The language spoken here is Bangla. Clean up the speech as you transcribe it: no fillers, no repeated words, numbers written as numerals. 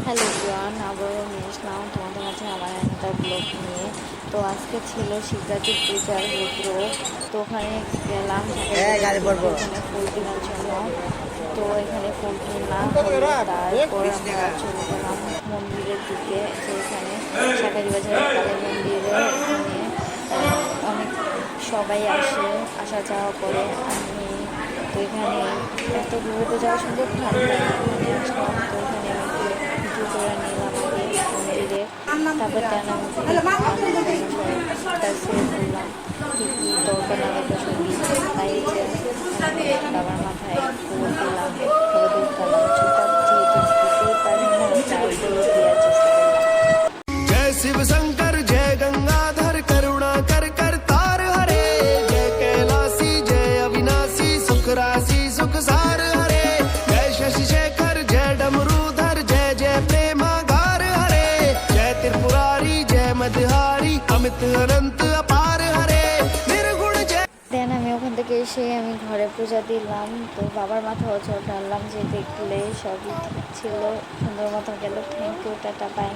হ্যালো এভরিওয়ান, আবারও নিয়ে আসলাম তোমাদের মাঝে আমার একটা ব্লগ নিয়ে। তো আজকে ছিল শিবরাত্রি পূজার রুদ্র। তো ওখানে গেলাম ওখানে ফুল কেনার জন্য। তো এখানে ফুল কিনা হলো, তারপর আমরা চলে গেলাম মন্দিরের দিকে, যে এখানে শাকারি বাজারের কালী মন্দিরে এখানে অনেক সবাই আসা যাওয়া করে। আমি তো এখানে এত দূরে যাওয়ার সুযোগ না, এখানে আসলাম। তো এখানে আমি ভিডিও করে নিলাম আগে মন্দিরে, তারপর তার সেভ করলাম কী কী দরকার না দরকার সঙ্গী। তাই যে বাবার মাথায় ফুল দিলাম, হলুদ দিলাম, চুলটা যেহেতু দিতেই পারে না তাই দেওয়ার চেষ্টা করলাম। जय शिव शंकर जय गंगाधर करुणा कर कर तार हरे जय कैलासी जय अविनाशी सुख राशि सुख सार हरे जय शशि शेखर जय डमरूधर जय जय प्रेमागार हरे जय त्रिपुरारी जय मदहारी अमित अनंत अपार हरे निर्गुण जय। দেন আমি ওখান থেকে এসে আমি ঘরে পূজা দিলাম। তো বাবার মাথা জল ঢাললাম, যে দেখলে সবই ঠিক ছিল, সুন্দর মতো গেল। Thank you, ta-ta, by.